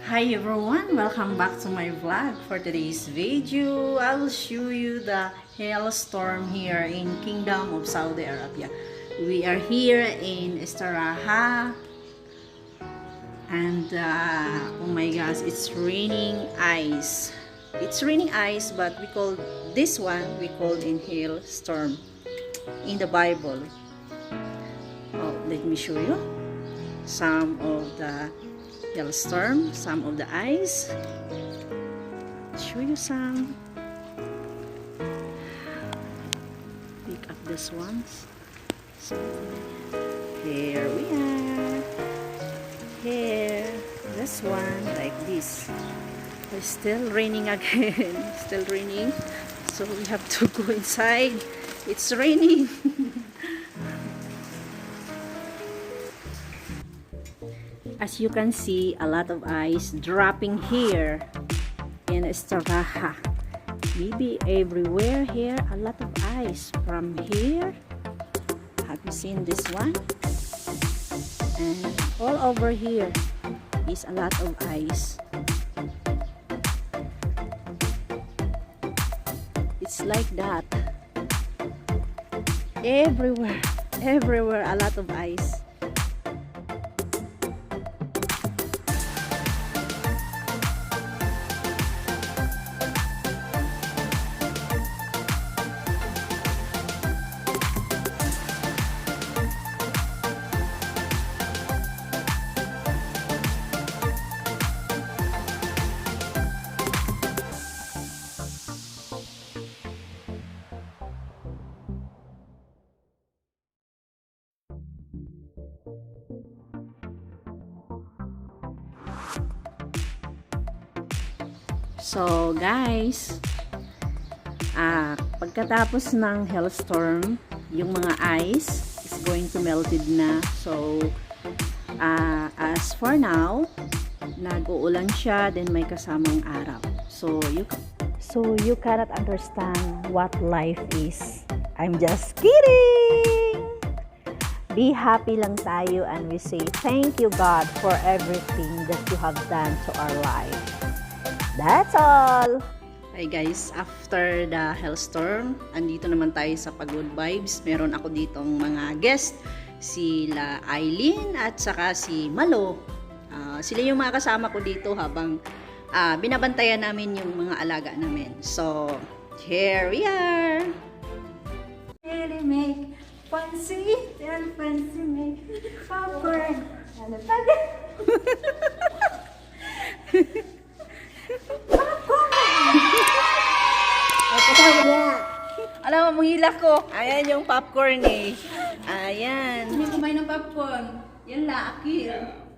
Hi everyone, welcome back to my vlog. For today's video, I will show you the hailstorm here in Kingdom of Saudi Arabia. We are here in Istiraha and oh my gosh, it's raining ice. It's raining ice, but we call this one, we call in hailstorm in the Bible. Oh, let me show you some of the hailstorm, some of the ice. Show you some. Pick up these ones. So here we are. Here, this one like this. It's still raining again. Still raining. So we have to go inside. It's raining. As you can see, a lot of ice dropping here in Istiraha. Maybe everywhere here, a lot of ice from here. Have you seen this one? And all over here is a lot of ice. It's like that. Everywhere, everywhere, a lot of ice. So guys, pagkatapos ng hailstorm, yung mga ice is going to melted na. So as for now, nag-uulan siya, then may kasamang araw. So you cannot understand what life is. I'm just kidding. Be happy lang tayo, and we say thank you God for everything that you have done to our life. That's all! Hi guys, after the hailstorm, andito naman tayo sa Pagod Vibes. Meron ako ditong mga guest, sila Eileen at saka si Malo. Sila yung mga kasama ko dito habang binabantayan namin yung mga alaga namin. So, here we are! Really make fancy and fancy make popcorn. Ano pa? Alam mo, hila ko. Ayan yung popcorn eh. Ayan. Hindi kumain ng popcorn. Yan la, akil.